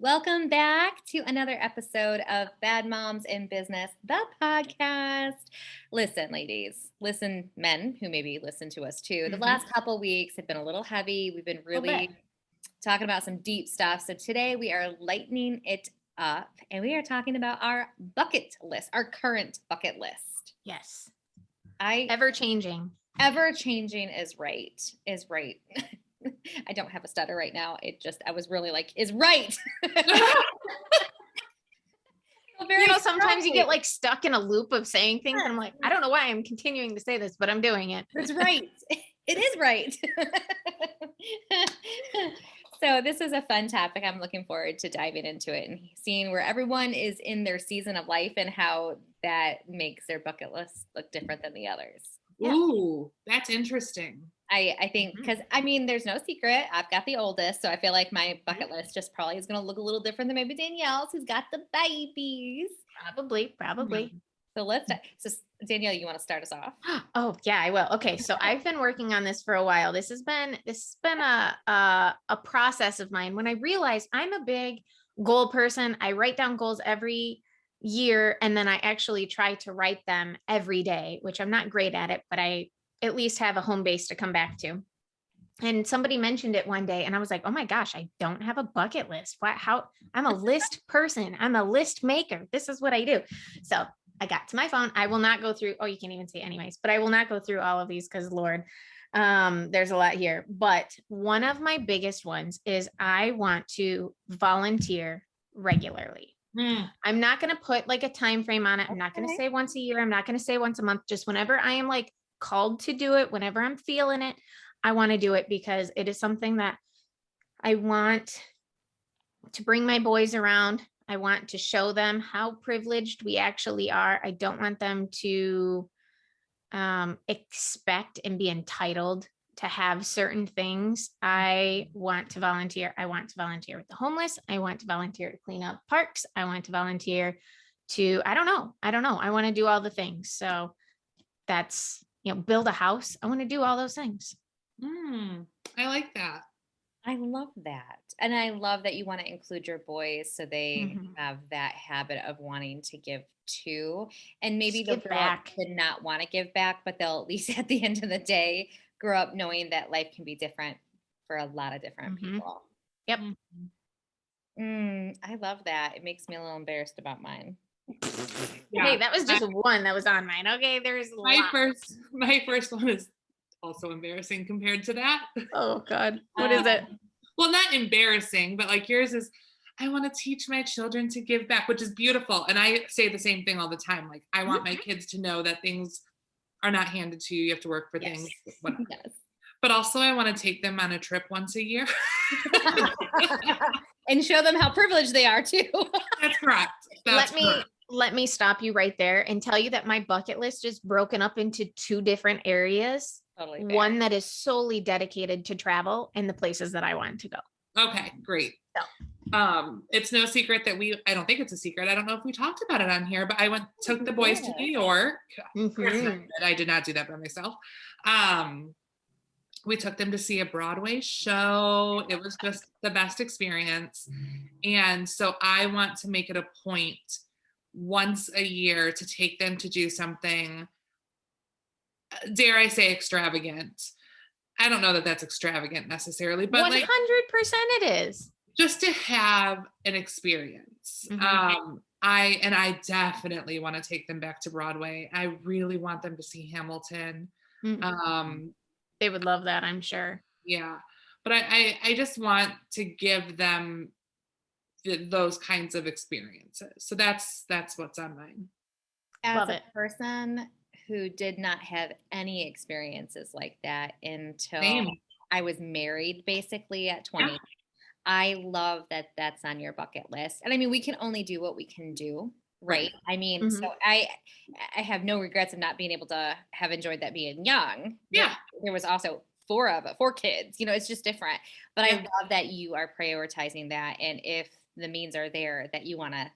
Welcome back to another episode of Bad Moms in Business, the podcast. Listen, ladies, listen, men who maybe listen to us too. The last couple weeks have been a little heavy. We've been really talking about some deep stuff. So today we are lightening it up and we are talking about our bucket list, our current bucket list. Yes. Ever changing is right. I don't have a stutter right now. I was really like, is right. Sometimes you get like stuck in a loop of saying things. And I'm like, I don't know why I'm continuing to say this, but I'm doing it. It's right. It is right. So this is a fun topic. I'm looking forward to diving into it and seeing where everyone is in their season of life and how that makes their bucket list look different than the others. Ooh, that's interesting. I think because there's no secret. I've got the oldest, so I feel like my bucket list just probably is going to look a little different than maybe Danielle's, who's got the babies. Probably. So Danielle, you want to start us off? Oh yeah, I will. Okay, so I've been working on this for a while. This has been a process of mine. When I realized I'm a big goal person, I write down goals every year, and then I actually try to write them every day, which I'm not great at it, but I at least have a home base to come back to. And somebody mentioned it one day and I was like, oh my gosh, I don't have a bucket list. How I'm a list person. I'm a list maker. This is what I do. So I got to my phone. I will not go through, you can't even see it anyways, but I will not go through all of these because Lord, there's a lot here. But one of my biggest ones is I want to volunteer regularly. I'm not going to put like a time frame on it. I'm not going to say once a year. I'm not going to say once a month. Just whenever I am like called to do it, whenever I'm feeling it, I want to do it because it is something that I want to bring my boys around. I want to show them how privileged we actually are. I don't want them to expect and be entitled to have certain things. I want to volunteer. I want to volunteer with the homeless. I want to volunteer to clean up parks. I want to volunteer to, I don't know. I want to do all the things. So that's, build a house. I want to do all those things. I like that. I love that. And I love that you want to include your boys so they have that habit of wanting to give too. And maybe they'll grow up to not want to give back, but they'll at least at the end of the day grow up knowing that life can be different for a lot of different people. Yep. I love that. It makes me a little embarrassed about mine. Yeah. Hey, that was just one that was on mine. Okay, there's my first one is also embarrassing compared to that. Oh God, what is it? Well, not embarrassing, but like yours is, I want to teach my children to give back, which is beautiful. And I say the same thing all the time. Like I want my kids to know that things are not handed to you. You have to work for things. Yes. But also I want to take them on a trip once a year. And show them how privileged they are too. That's correct. Let me stop you right there and tell you that my bucket list is broken up into two different areas. Totally fair. One that is solely dedicated to travel and the places that I want to go. Okay, great. So. It's no secret that I don't think it's a secret. I don't know if we talked about it on here, but I took the boys to New York. I did not do that by myself. We took them to see a Broadway show. It was just the best experience. And so I want to make it a point once a year to take them to do something, dare I say, extravagant. I don't know that that's extravagant necessarily, but 100% it is. Just to have an experience. I definitely want to take them back to Broadway. I really want them to see Hamilton. They would love that, I'm sure. Yeah. But I just want to give them those kinds of experiences. So that's what's on mine. As a person who did not have any experiences like that until I was married basically at 20. Yeah. I love that that's on your bucket list. And I mean, we can only do what we can do, right? I mean, so I have no regrets of not being able to have enjoyed that being young. Yeah. There was also 4 kids, it's just different. But I love that you are prioritizing that. And if the means are there, that you want to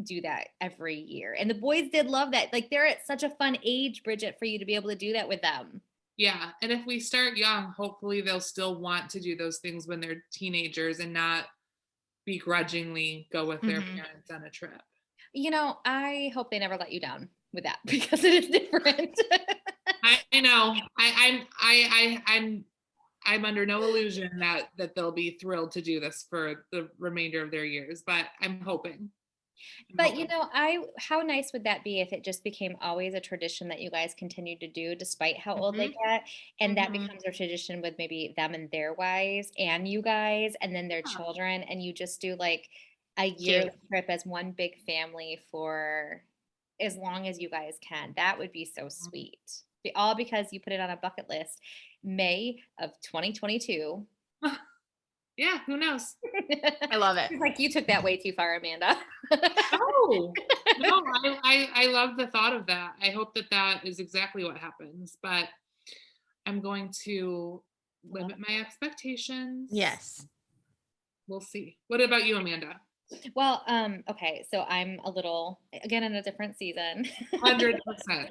do that every year. And the boys did love that. Like they're at such a fun age, Bridgette, for you to be able to do that with them. Yeah. And if we start young, hopefully they'll still want to do those things when they're teenagers and not begrudgingly go with their Mhm. parents on a trip. You know, I hope they never let you down with that because it is different. I know. I'm under no illusion that they'll be thrilled to do this for the remainder of their years, but I'm hoping. But you know, how nice would that be if it just became always a tradition that you guys continue to do despite how old they Mhm. get, and that Mhm. becomes a tradition with maybe them and their wives and you guys and then their Yeah. children, and you just do like a yearly Cute. trip as one big family for as long as you guys can. That would be so sweet. All because you put it on a bucket list, May of 2022. Yeah, who knows? I love it. It's like you took that way too far, Amanda. No, no, I love the thought of that. I hope that is exactly what happens, but I'm going to limit my expectations. Yes. We'll see. What about you, Amanda? Well, okay, so I'm a little again in a different season. 100%.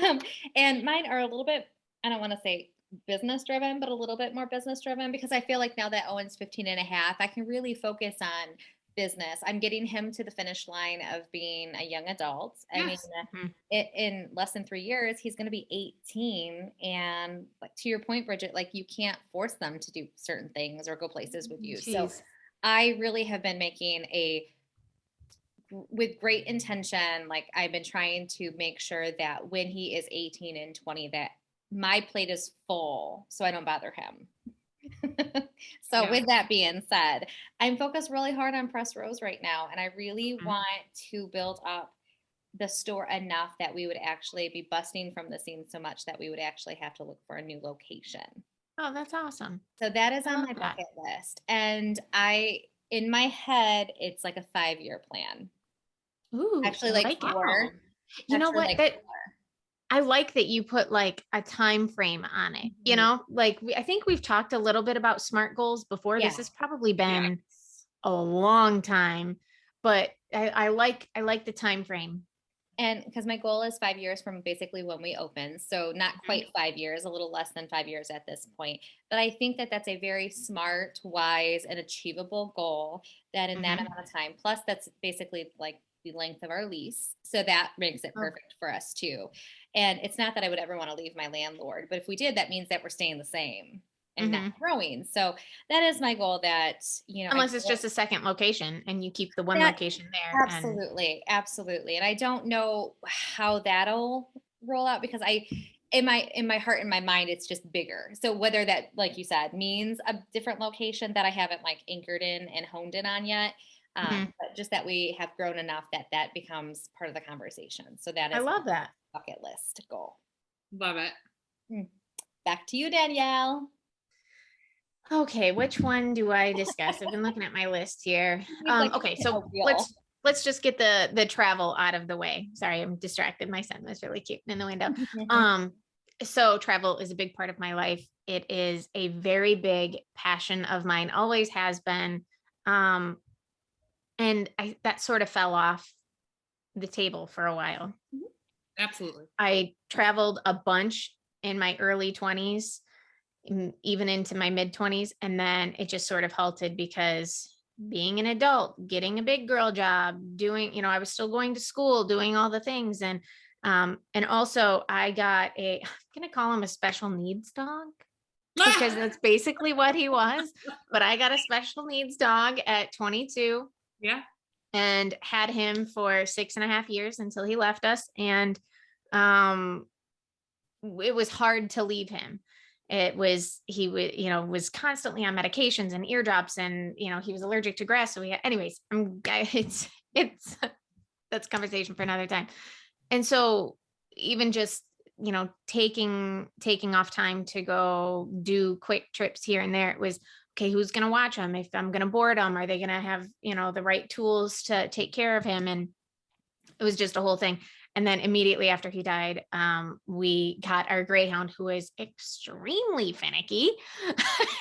um, and mine are a little bit, I don't want to say business driven, but a little bit more business driven because I feel like now that Owen's 15 and a half, I can really focus on business. I'm getting him to the finish line of being a young adult. I mean, Yes. Mhm. in less than 3 years, he's going to be 18. And like, to your point, Bridget, like you can't force them to do certain things or go places with you. So Jeez. I really have been making with great intention, like I've been trying to make sure that when he is 18 and 20, that my plate is full so I don't bother him. So Yeah. with that being said, I'm focused really hard on press rows right now, and I really Mhm. want to build up the store enough that we would actually be busting from the seams so much that we would actually have to look for a new location. Oh, that's awesome. So that is I on love my that. bucket list. And in my head, it's like a 5-year plan. Ooh, Actually, I like like it. four. Wow. You know Actually, what? like That 4. I like that you put like a time frame on it. You Mhm. know, like I think we've talked a little bit about SMART goals before. Yeah. This has probably been Yes. a long time, but I like the time frame. And because my goal is 5 years from basically when we open. So not Mhm. quite 5 years, a little less than 5 years at this point. But I think that that's a very smart, wise, and achievable goal that in that Mhm. amount of time, plus that's basically like the length of our lease. So that makes it Oh, perfect for us too. And it's not that I would ever want to leave my landlord, but if we did, that means that we're staying the same and not mhm. growing. So that is my goal that, I Unless it's just a second location and you keep the one that location there and absolutely, absolutely. And I don't know how that'll roll out because in my heart and my mind it's just bigger. So whether that, like you said, means a different location that I haven't like anchored in and honed in on yet, Mhm. but just that we have grown enough that that becomes part of the conversation. So that I is my love that. bucket list goal. Love it. Hmm. Back to you, Danielle. Okay, which one do I discuss? I've been looking at my list here. He's like Okay, a so wheel. let's just get the travel out of the way. Sorry, I'm distracted. My son was really cute in the window. Um, so travel is a big part of my life. It is a very big passion of mine, always has been. And that sort of fell off the table for a while. Absolutely. I traveled a bunch in my early 20s, even into my mid 20s. And then it just sort of halted because being an adult, getting a big girl job, I was still going to school, doing all the things. And also I got I'm going to call him a special needs dog because that's basically what he was. But I got a special needs dog at 22 Yeah. and had him for 6.5 years until he left us. And um, it was hard to leave him. He was constantly on medications and eardrops, and he was allergic to grass. So anyways, it's that's a conversation for another time. And so even just taking off time to go do quick trips here and there, it was okay, who's going to watch him? If I'm going to board him, are they going to have the right tools to take care of him? And it was just a whole thing. And then immediately after he died, we got our greyhound, who is extremely finicky.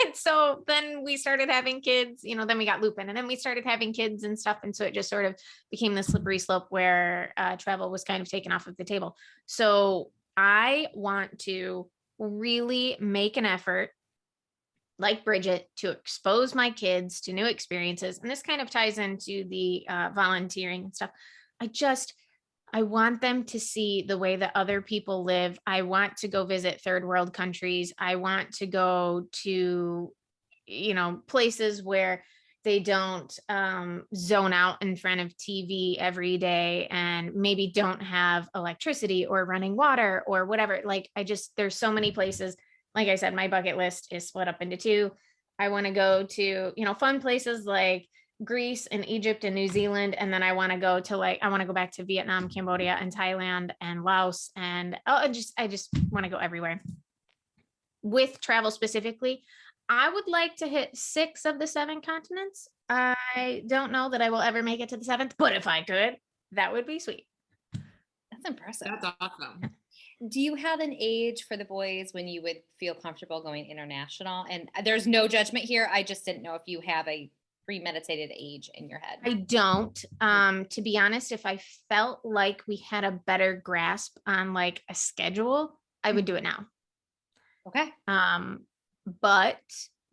And so then we started having kids, then we got Lupin, and then we started having kids and stuff. And so it just sort of became the slippery slope where travel was kind of taken off of the table. So I want to really make an effort like Bridgette, to expose my kids to new experiences. And this kind of ties into the volunteering and stuff. I want them to see the way that other people live. I want to go visit third world countries. I want to go to, places where they don't zone out in front of TV every day and maybe don't have electricity or running water or whatever. Like, there's so many places. Like I said, my bucket list is split up into two. I want to go to, fun places like Greece and Egypt and New Zealand. And then I want to go back to Vietnam, Cambodia, and Thailand and Laos. And I just want to go everywhere. With travel specifically, I would like to hit 6 of the 7 continents. I don't know that I will ever make it to the 7th, but if I could, that would be sweet. That's impressive. That's awesome. Do you have an age for the boys when you would feel comfortable going international? And there's no judgment here. I just didn't know if you have a premeditated age in your head. I don't. To be honest, if I felt like we had a better grasp on like a schedule, I would do it now. Okay. But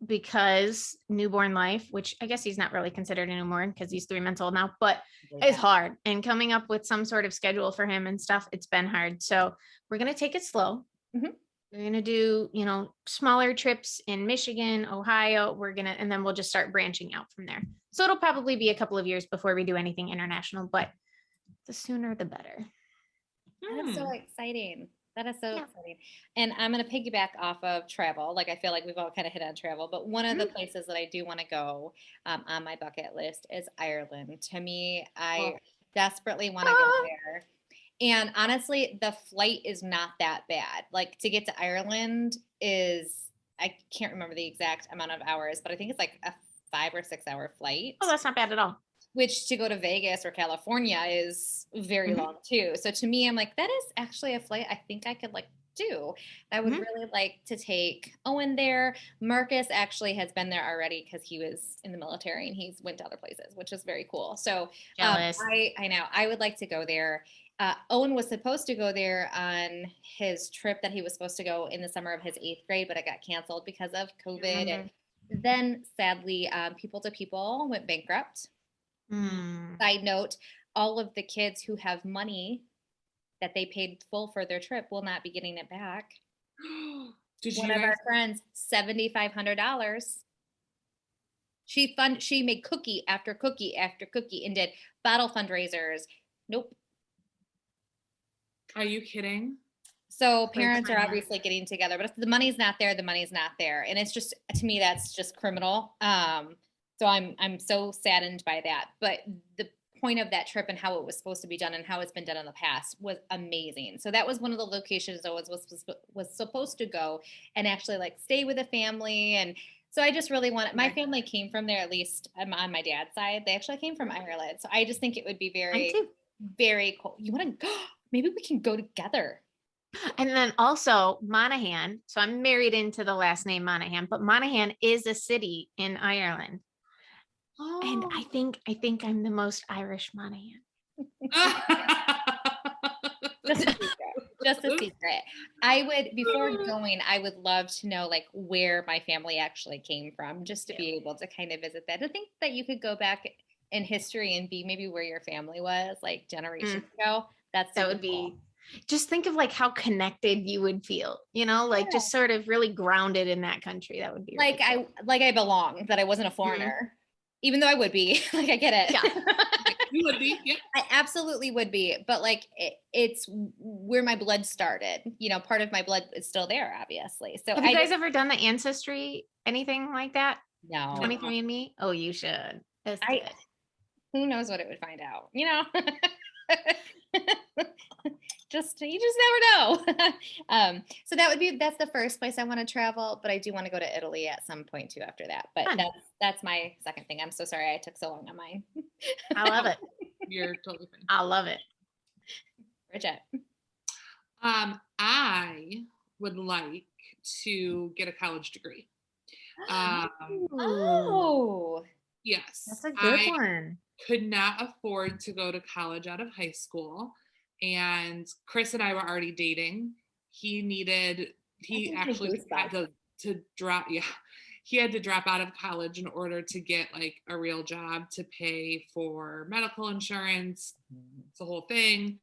because newborn life, which I guess he's not really considered a newborn because he's 3 months old now, but it's hard. And coming up with some sort of schedule for him and stuff, it's been hard. So we're going to take it slow. Mm-hmm. We're going to do, smaller trips in Michigan, Ohio. And then we'll just start branching out from there. So it'll probably be a couple of years before we do anything international, but the sooner the better. That's so exciting. That is so exciting. And I'm going to piggyback off of travel. Like, I feel like we've all kind of hit on travel, but one of the places that I do want to go on my bucket list is Ireland. To me, I desperately want to go there. And honestly, the flight is not that bad. Like, to get to Ireland I can't remember the exact amount of hours, but I think it's like a 5 or 6 hour flight. Oh, that's not bad at all. Which to go to Vegas or California is very long too. So to me, I'm like, that is actually a flight I think I could do. I would really like to take Owen there. Marcus actually has been there already because he was in the military and he's went to other places, which is very cool. So jealous. I know I would like to go there. Owen was supposed to go there on his trip that he was supposed to go in the summer of his 8th grade, but it got canceled because of COVID. And then sadly, People to People went bankrupt. Side note, all of the kids who have money that they paid full for their trip will not be getting it back. One of our friends, $7,500. She made cookie after cookie after cookie and did bottle fundraisers. Nope. Are you kidding? So parents are obviously getting together, but if the money's not there, the money's not there. And it's just, to me, that's just criminal. So I'm so saddened by that. But the point of that trip and how it was supposed to be done and how it's been done in the past was amazing. So that was one of the locations I was supposed to go and actually stay with a family. And so I just really want my family came from there, at least on my dad's side. They actually came from Ireland. So I just think it would be very, very cool. You want to go? Maybe we can go together. And then also Monaghan. So I'm married into the last name Monaghan, but Monaghan is a city in Ireland. Oh. And I think I'm the most Irish Monaghan. Just a secret. I would, before going, I would love to know where my family actually came from, just to be able to kind of visit that. I think that you could go back in history and be maybe where your family was generations ago. That would be. Just think of how connected you would feel, just sort of really grounded in that country. That would be really cool. I belong, that I wasn't a foreigner, even though I would be. I get it. Yeah. You would be. Yeah. I absolutely would be, but it's where my blood started. Part of my blood is still there, obviously. So have you guys ever done the ancestry, anything like that? No. 23andMe? Oh, you should. Who knows what it would find out? You just never know. So that's the first place I want to travel, but I do want to go to Italy at some point too after that. But that's my second thing. I'm so sorry I took so long on mine. I love it. You're totally fine. I love it. Bridgette. I would like to get a college degree. Yes. That's a good one. Could not afford to go to college out of high school. And Chris and I were already dating. He actually had to drop. Yeah. he had to drop out of college in order to get like a real job to pay for medical insurance. It's the whole thing.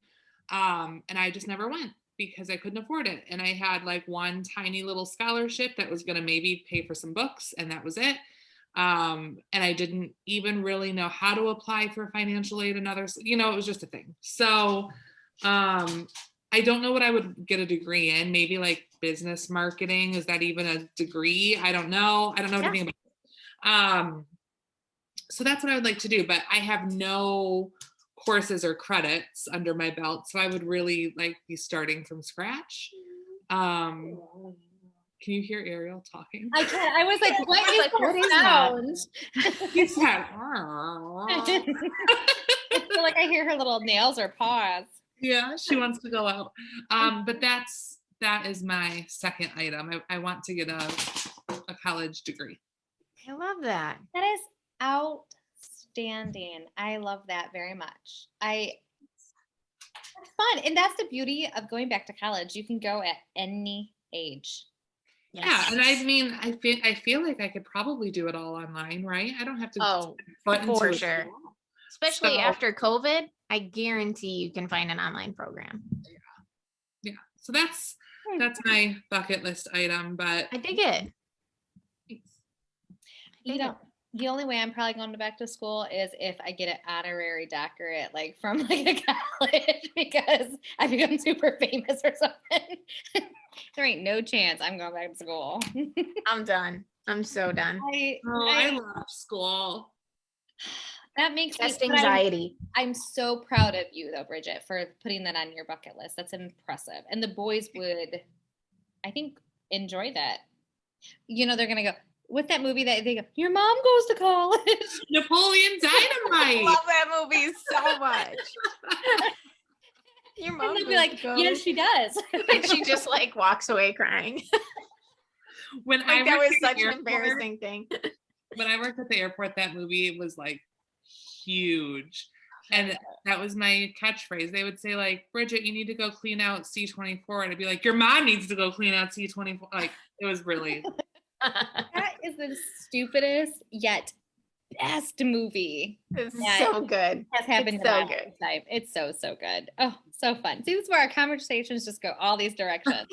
And I just never went because I couldn't afford it. And I had like one tiny little scholarship that was going to maybe pay for some books, and that was it. And I didn't even really know how to apply for financial aid and others, it was just a thing. So, I don't know what I would get a degree in. Maybe like business marketing. Is that even a degree? I don't know. I don't know anything about it. So that's what I would like to do, but I have no courses or credits under my belt. So I would really like be starting from scratch. Can you hear Ariel talking? I can. I was like, what is that? He said, I feel like I hear her little nails or paws. Yeah, she wants to go out. But that is my second item. I want to get a college degree. I love that. That is outstanding. I love that very much. It's fun. And that's the beauty of going back to college. You can go at any age. Yes. Yeah, and I mean, I feel like I could probably do it all online, right? I don't have to. For sure. Especially after COVID, I guarantee you can find an online program. Yeah. So that's my bucket list item, but I dig it. The only way I'm probably going back to school is if I get an honorary doctorate, like from like a college, because I become super famous or something. There ain't no chance I'm going back to school. I'm done. I'm so done. I love school. That makes Test anxiety. I'm so proud of you though, Bridgette, for putting that on your bucket list. That's impressive. And the boys would, I think, enjoy that. They're going to go, what's that movie that they go, your mom goes to college? Napoleon Dynamite. I love that movie so much. Your mom will be like, yes, she does. And she just like walks away crying. When that was such an embarrassing thing. When I worked at the airport, that movie was like huge. And that was my catchphrase. They would say like, Bridgette, you need to go clean out C-24. And I'd be like, your mom needs to go clean out C-24. Like, it was really. That is the stupidest yet best movie. It's so good. Has happened it's so good. Time. It's so good. Oh, so fun. See, this is where our conversations just go all these directions.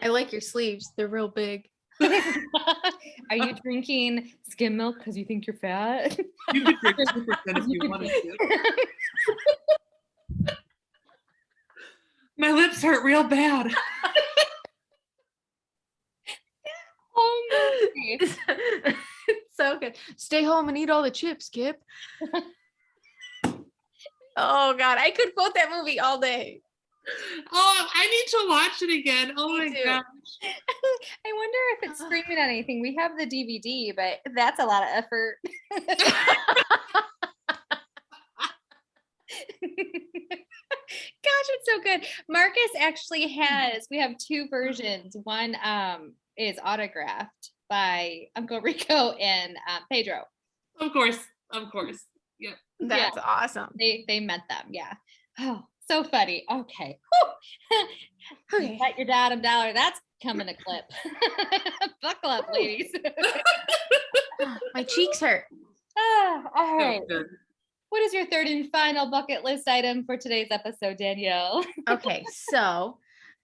I like your sleeves. They're real big. Are you drinking skim milk because you think you're fat? You could drink 2% if you wanted to. My lips hurt real bad. Oh my. It's so good. Stay home and eat all the chips, Skip. Oh God, I could quote that movie all day. Oh, I need to watch it again. Oh my gosh. I wonder if it's streaming on anything. We have the DVD, but that's a lot of effort. Gosh, it's so good. Marcus actually we have two versions. One is autographed by Uncle Rico and Pedro. Of course. Yeah. That's awesome. They met them. Yeah. Oh, so funny. Okay. You got your dad $1. That's coming a clip. Buckle up, ladies. My cheeks hurt. All right. What is your third and final bucket list item for today's episode, Danielle? Okay, so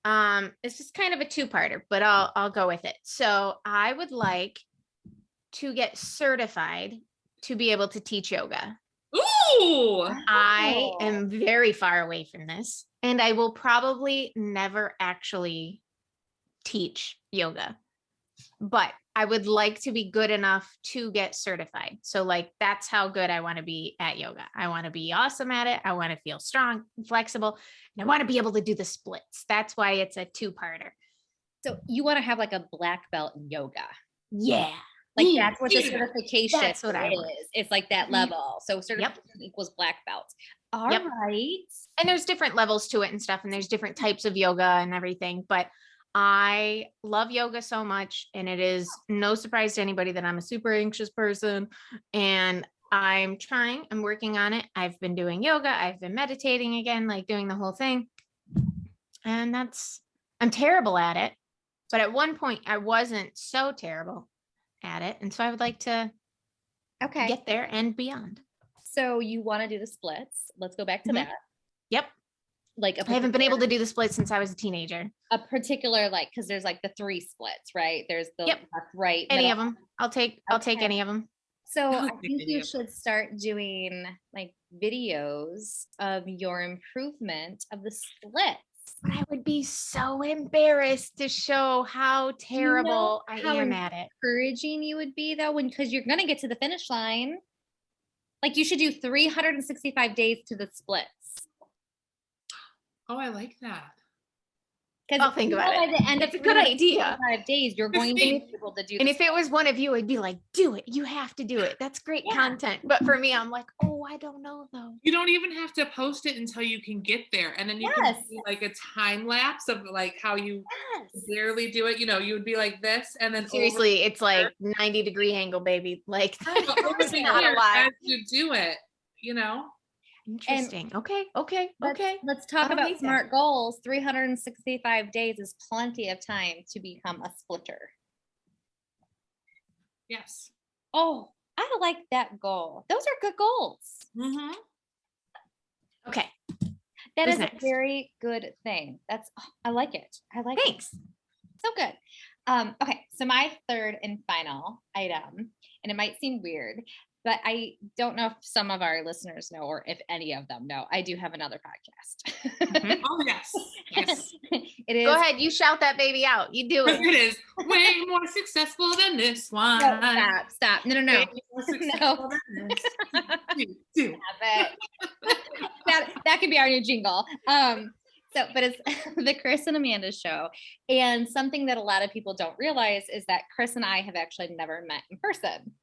it's just kind of a two-parter, but I'll go with it. So I would like to get certified to be able to teach yoga. Ooh! I am very far away from this, and I will probably never actually teach yoga, but I would like to be good enough to get certified. So like, that's how good I want to be at yoga. I want to be awesome at it. I want to feel strong and flexible, and I want to be able to do the splits. That's why it's a two-parter. So you want to have like a black belt in yoga? Yeah. Like that's what the certification That's what I want. It's like that level. So certification equals black belts. All right. And there's different levels to it and stuff. And there's different types of yoga and everything. But I love yoga so much. And it is no surprise to anybody that I'm a super anxious person. And I'm working on it. I've been doing yoga. I've been meditating again, like doing the whole thing. And I'm terrible at it. But at one point I wasn't so terrible. at it. And so I would like to Okay. get there and beyond. So you want to do the splits. Let's go back to that. Yep. Like I haven't been able to do the splits since I was a teenager. A particular, like, because there's like the 3 splits, right? There's the left, right, Any middle. of them. I'll take any of them. So I think you should start doing like videos of your improvement of the splits. But I would be so embarrassed to show how terrible I am at it. Encouraging you would be though, because you're gonna get to the finish line. Like you should do 365 days to the splits. Oh, I like that. Because I'll think about it. By the end It's of a good idea. 5 days, you're going to be able to do. And if it was one of you, I'd be like, do it. You have to do it. That's great content. But for me, I'm like, oh, I don't know though. You don't even have to post it until you can get there. And then you can do like a time lapse of like how you barely do it. You know, you would be like this and then seriously, it's like 90-degree angle, baby. Like there's not a lot as you do it, you know. Interesting. Okay. Let's talk about SMART goals. 365 days is plenty of time to become a splitter. Yes. Oh, I like that goal. Those are good goals. Mm-hmm. Okay. That is next? A very good thing. I like it. I like Thanks. it. So good. Okay. So my third and final item, and it might seem weird, but I don't know if some of our listeners know, or if any of them know, I do have another podcast. Mm-hmm. Oh, yes. Yes. It is. Go ahead. You shout that baby out. You do it. It is way more successful than this one. No, stop. No. Way more successful than this. Do. That could be our new jingle. But it's the Chris and Amanda show. And something that a lot of people don't realize is that Chris and I have actually never met in person.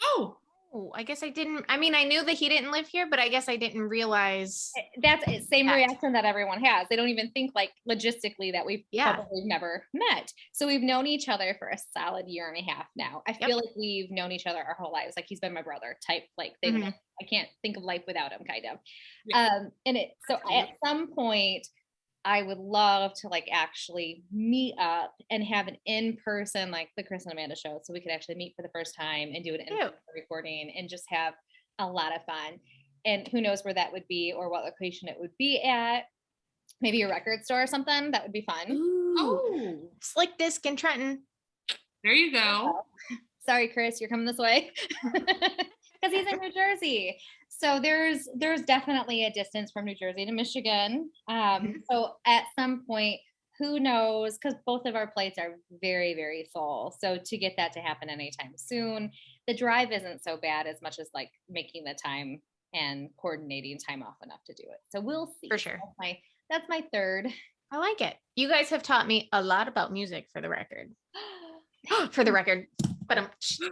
Oh, I guess I didn't. I mean, I knew that he didn't live here, but I guess I didn't realize. That's the same reaction that everyone has. They don't even think like logistically that we've probably never met. So we've known each other for a solid year and a half now. I feel like we've known each other our whole lives. Like he's been my brother type, like I can't think of life without him kind of. Yeah. So at some point, I would love to like actually meet up and have an in-person, like the Chris and Amanda show. So we could actually meet for the first time and do an in-person recording and just have a lot of fun. And who knows where that would be or what location it would be at. Maybe a record store or something. That would be fun. Ooh. Oh, Slick Disc in Trenton. There you go. Sorry, Chris, you're coming this way. Because he's in New Jersey. So there's definitely a distance from New Jersey to Michigan. So at some point, who knows, because both of our plates are very, very full. So to get that to happen anytime soon, the drive isn't so bad as much as like making the time and coordinating time off enough to do it. So we'll see. For sure. That's my third. I like it. You guys have taught me a lot about music for the record. For the record. But oh, she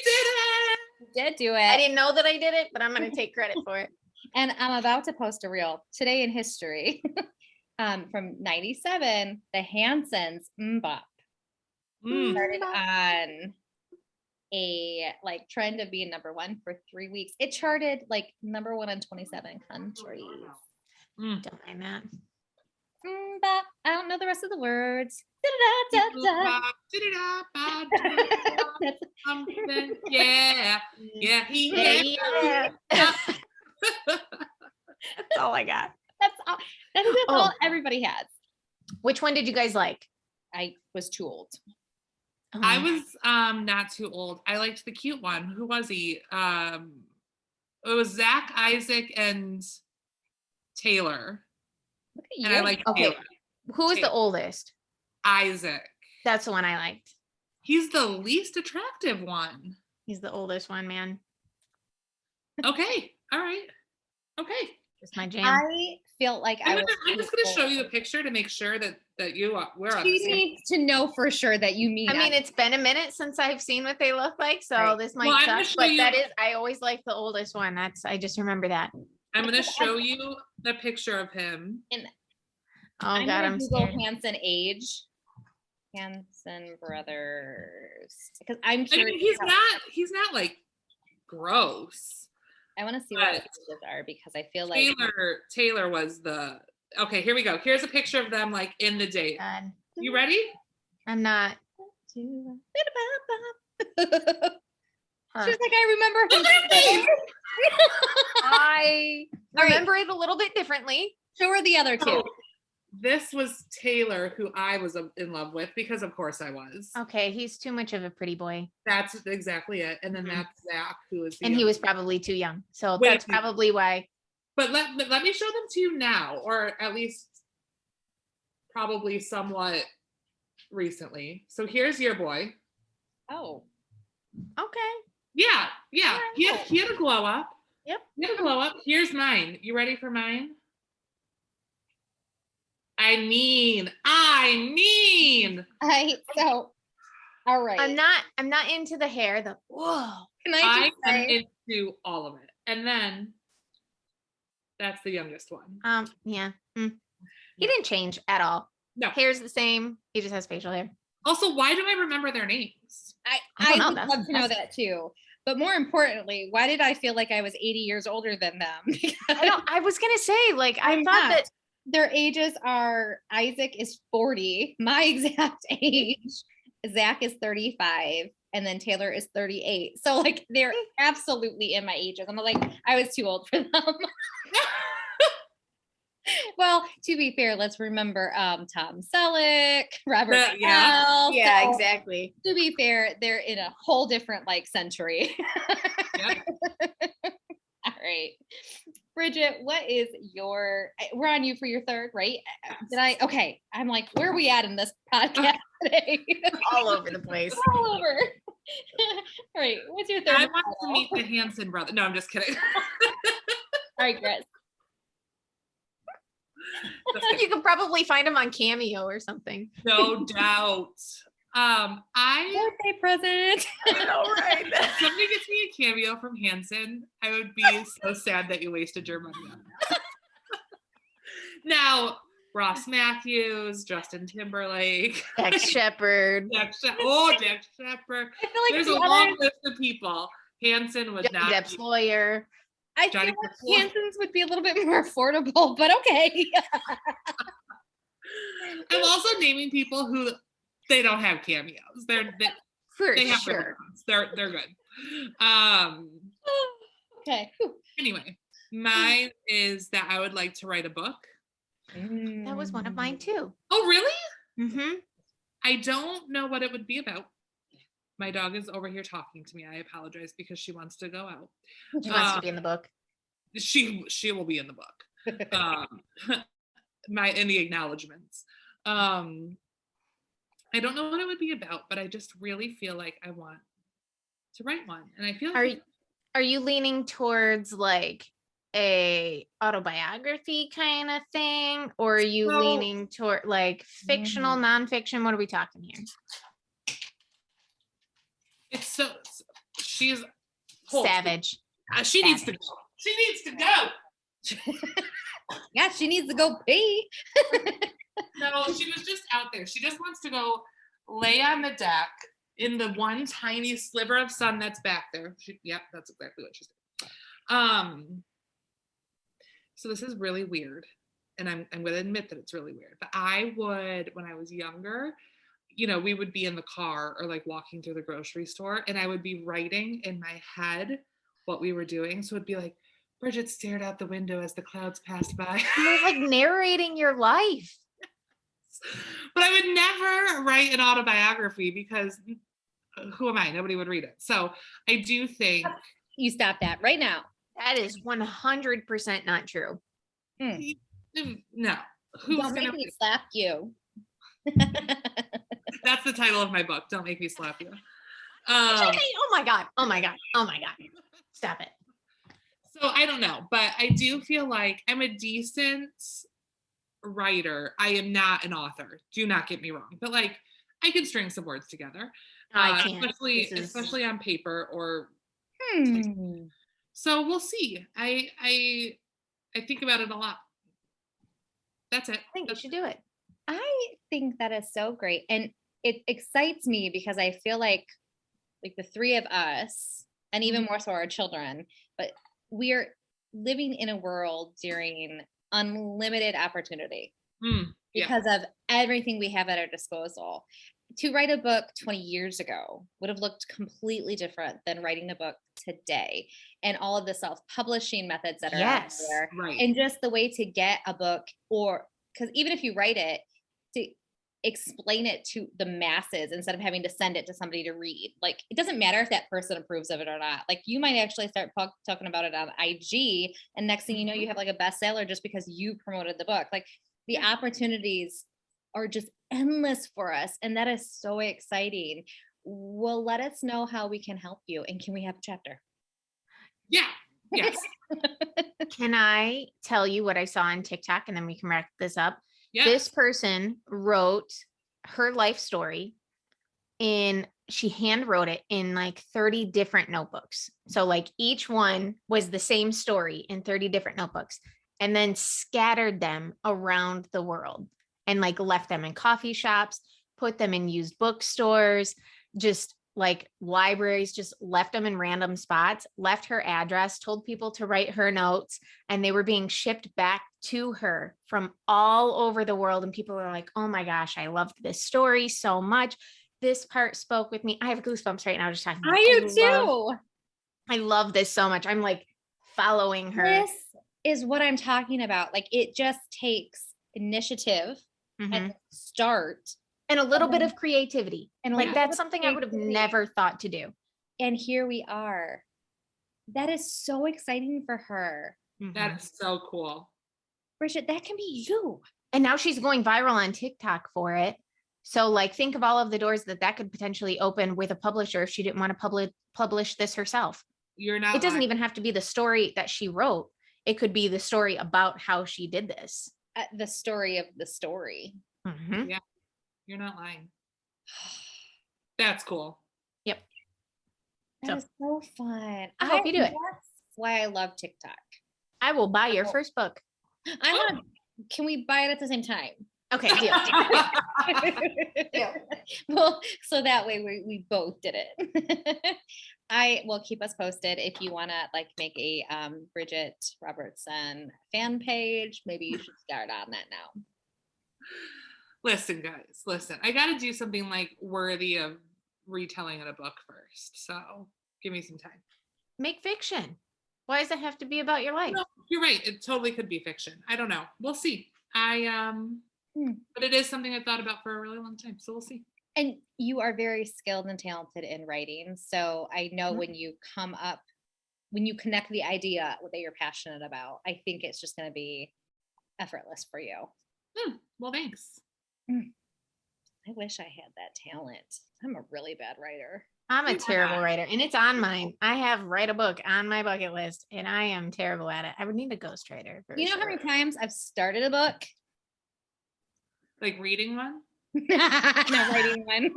did it. You did do it. I didn't know that I did it, but I'm going to take credit for it. And I'm about to post a reel today in history from 97, the Hansons Mbop started on a like trend of being number 1 for 3 weeks. It charted like number 1 in 27 countries. Don't mind that. Mbop. I don't know the rest of the words. Yeah. That's all I got. That's all everybody has. Which one did you guys like? I was too old. I was not too old. I liked the cute one. Who was he? It was Zach, Isaac, and Taylor. And I liked Taylor. Who was the oldest? Isaac. That's the one I liked. He's the least attractive one. He's the oldest one, man. Okay. All right. Okay. It's my jam. I feel like I'm just going to show you a picture to make sure that we're on the same. You need to know for sure that you meet. I mean, it's been a minute since I've seen what they look like, so this might suck. But I always like the oldest one. I just remember that. I'm going to show you the picture of him. And God, I'm Google Hanson age. Hanson brothers, because I'm curious. I mean, he's not like gross. I want to see what the ages are because I feel like Taylor was the. Okay, here we go. Here's a picture of them like in the date. You ready? I'm not. She was like, I remember him. I Right. remember it a little bit differently. So were the other two. Oh, this was Taylor, who I was in love with, because of course I was. Okay, he's too much of a pretty boy. That's exactly it. And then Mhm. that's Zach, who is the And he younger- was probably too young. So Wait a that's minute. probably why. But let me show them to you now, or at least probably somewhat recently. So here's your boy. Oh. Okay. Yeah. He had a glow up. Yep. He had a glow up. Here's mine. You ready for mine? I mean. So, all right. I'm not into the hair. Whoa. Can I I just am say, into all of it. And then that's the youngest one. Yeah. He didn't change at all. No. Hair's the same. He just has facial hair. Also, why do I remember their names? I know, would that's love to know that too. But more importantly, why did I feel like I was 80 years older than them? I know. I was gonna say, like, I I'm thought not. that Their ages are, Isaac is 40, my exact age. Zach is 35, and then Taylor is 38. So like they're absolutely in my ages. I'm like, I was too old for them. Well, to be fair, let's remember Tom Selleck, Robert Yeah. Bell. yeah, So, exactly. to be fair, they're in a whole different like century. Yep. All right. Bridgette, what is we're on you for your third, right? Okay. I'm like, where are we at in this podcast today? All over the place. All over. All right. What's your third? I want to meet the Hanson brother. No, I'm just kidding. All right, Chris. You could probably find him on Cameo or something. No doubt. Birthday present. All right. If somebody gets me a cameo from Hanson, I would be so sad that you wasted your money on that. Now, Ross Matthews, Justin Timberlake, Dax Shepard, Jack Shepard. I feel like There's the a long list of people. Hanson would Johnny not Depp's be. lawyer. I Johnny feel like Depp's lawyer. Hanson's would be a little bit more affordable, but okay. I'm also naming people who they don't have cameos. They have Sure. they're good. Okay. Anyway, mine is that I would like to write a book. That was one of mine too. Oh, really? Mm-hmm. I don't know what it would be about. My dog is over here talking to me. I apologize because she wants to go out. She wants to be in the book. She will be in the book. In the acknowledgments. I don't know what it would be about, but I just really feel like I want to write one. And I feel like Are you leaning towards like a autobiography kind of thing, or are you leaning toward like fictional, nonfiction? What are we talking here? it's she's Savage. She needs to go. She needs to go. Yeah, she needs to go pee. No, she was just out there. She just wants to go lay on the deck in the one tiny sliver of sun that's back there. Yep, that's exactly what she's doing. So this is really weird, and I'm going to admit that it's really weird. But I would, when I was younger, we would be in the car or like walking through the grocery store, and I would be writing in my head what we were doing. So it'd be like, Bridgette stared out the window as the clouds passed by. You're like narrating your life. But I would never write an autobiography because who am I? Nobody would read it. So I do think You stop that right now. That is 100% not true. no. Don't make me slap you. That's the title of my book. Don't make me slap you. Oh my God. Oh my God. Oh my God. Stop it. So I don't know, but I do feel like I'm a decent writer. I am not an author. Do not get me wrong. But like I can string some words together. I can't. Especially on paper or Hmm. So we'll see. I think about it a lot. That's it. I think you should do it. I think that is so great. And it excites me because I feel like the three of us, and even more so our children, but we're living in a world during unlimited opportunity because of everything we have at our disposal. to write a book 20 years ago would have looked completely different than writing a book today, and all of the self-publishing methods that are out there, right. and just the way to get a book, or because even if you write it, to explain it to the masses instead of having to send it to somebody to read. Like, it doesn't matter if that person approves of it or not. Like, you might actually start talking about it on IG, and next thing you know, you have like a bestseller just because you promoted the book. Like, the opportunities are just endless for us, and that is so exciting. Well, let us know how we can help you, and can we have a chapter? Yeah. Yes. Can I tell you what I saw on TikTok, and then we can wrap this up? Yeah. This person wrote her life story she hand wrote it in like 30 different notebooks. So like each one was the same story in 30 different notebooks, and then scattered them around the world, and like left them in coffee shops, put them in used bookstores, just like libraries, just left them in random spots, left her address, told people to write her notes, and they were being shipped back to her from all over the world. And people were like, oh my gosh, I loved this story so much. This part spoke with me. I have goosebumps right now just talking about I do too. I love this so much. I'm like following her. This is what I'm talking about. Like, it just takes initiative at the start, and a little bit of creativity. And like, that's something I would have never thought to do. And here we are. That is so exciting for her. That is so cool. Bridgette, that can be you. And now she's going viral on TikTok for it. So like, think of all of the doors that could potentially open with a publisher if she didn't want to publish this herself. You're not. It doesn't even have to be the story that she wrote. It could be the story about how she did this. The story of the story. Yeah, you're not lying. That's cool. Yep. That is so fun. I hope you do it. That's why I love TikTok. I will buy your first book. Can we buy it at the same time? Okay, deal. Yeah. Well, so that way we both did it. I will keep us posted. If you want to like make a Bridgette Robertson fan page, maybe you should start on that now. Listen, guys, listen. I got to do something like worthy of retelling in a book first. So give me some time. Make fiction. Why does it have to be about your life? No, you're right. It totally could be fiction. I don't know. We'll see. But it is something I thought about for a really long time. So we'll see. And you are very skilled and talented in writing. So I know when you connect the idea that you're passionate about, I think it's just going to be effortless for you. Well, thanks. I wish I had that talent. I'm a really bad writer. I'm a terrible writer, and it's on mine. I have write a book on my bucket list, and I am terrible at it. I would need a ghostwriter. You know how many times I've started a book? Like reading one? Not writing one.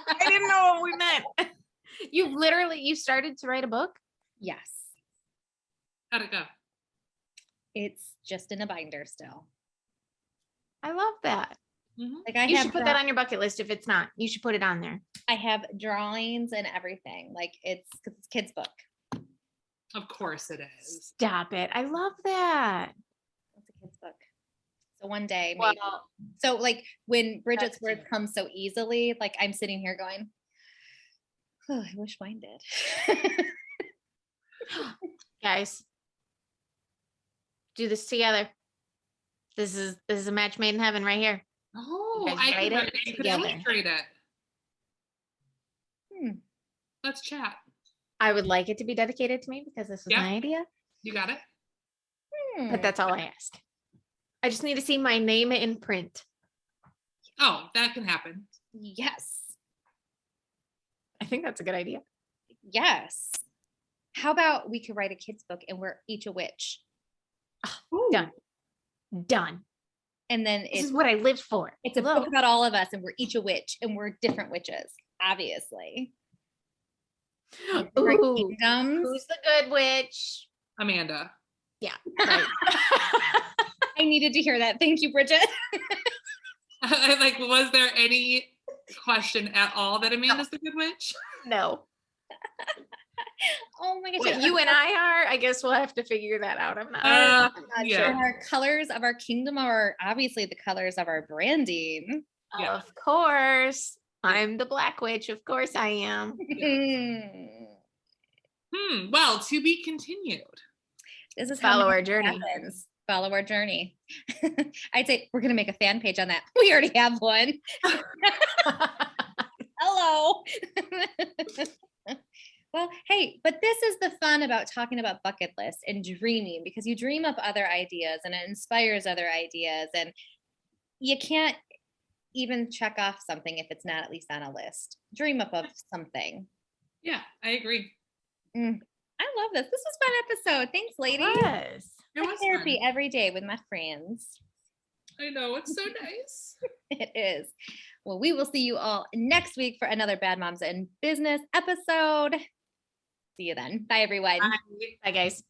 I didn't know what we meant. You started to write a book? Yes. How'd it go? It's just in a binder still. I love that. Like, you should put that on your bucket list. If it's not, you should put it on there. I have drawings and everything. Like, it's a kid's book. Of course it is. Stop it. I love that. It's a kid's book. So one day, maybe. So like when Bridgette's words come so easily, like I'm sitting here going, oh, I wish mine did. Guys, do this together. This is a match made in heaven right here. Oh, I could illustrate it. Let's chat. I would like it to be dedicated to me because this was my idea. You got it. But that's all I ask. I just need to see my name in print. Oh, that can happen. Yes. I think that's a good idea. Yes. How about we could write a kid's book and we're each a witch? Oh, done. And then this is what I lived for. It's a book about all of us, and we're each a witch, and we're different witches, obviously. Ooh, who's the good witch? Amanda. Yeah. Right. I needed to hear that. Thank you, Bridgette. Like, was there any question at all that Amanda's the good witch? No. Oh my gosh. What you and I are, I guess we'll have to figure that out. I'm not sure. Our colors of our kingdom are obviously the colors of our branding. Of course. I'm the Black Witch. Of course I am. Well, to be continued. This is how Follow our journey. happens. Follow our journey. I'd say we're going to make a fan page on that. We already have one. Hello. Well, hey, but this is the fun about talking about bucket lists and dreaming, because you dream up other ideas and it inspires other ideas, and you can't even check off something if it's not at least on a list. Dream up of something. Yeah, I agree. I love this. This was a fun episode. Thanks, ladies. Yes. It was Therapy fun. every day with my friends. I know, it's so nice. It is. Well, we will see you all next week for another Bad Moms in Business episode. See you then. Bye, everyone. Bye. Bye, guys.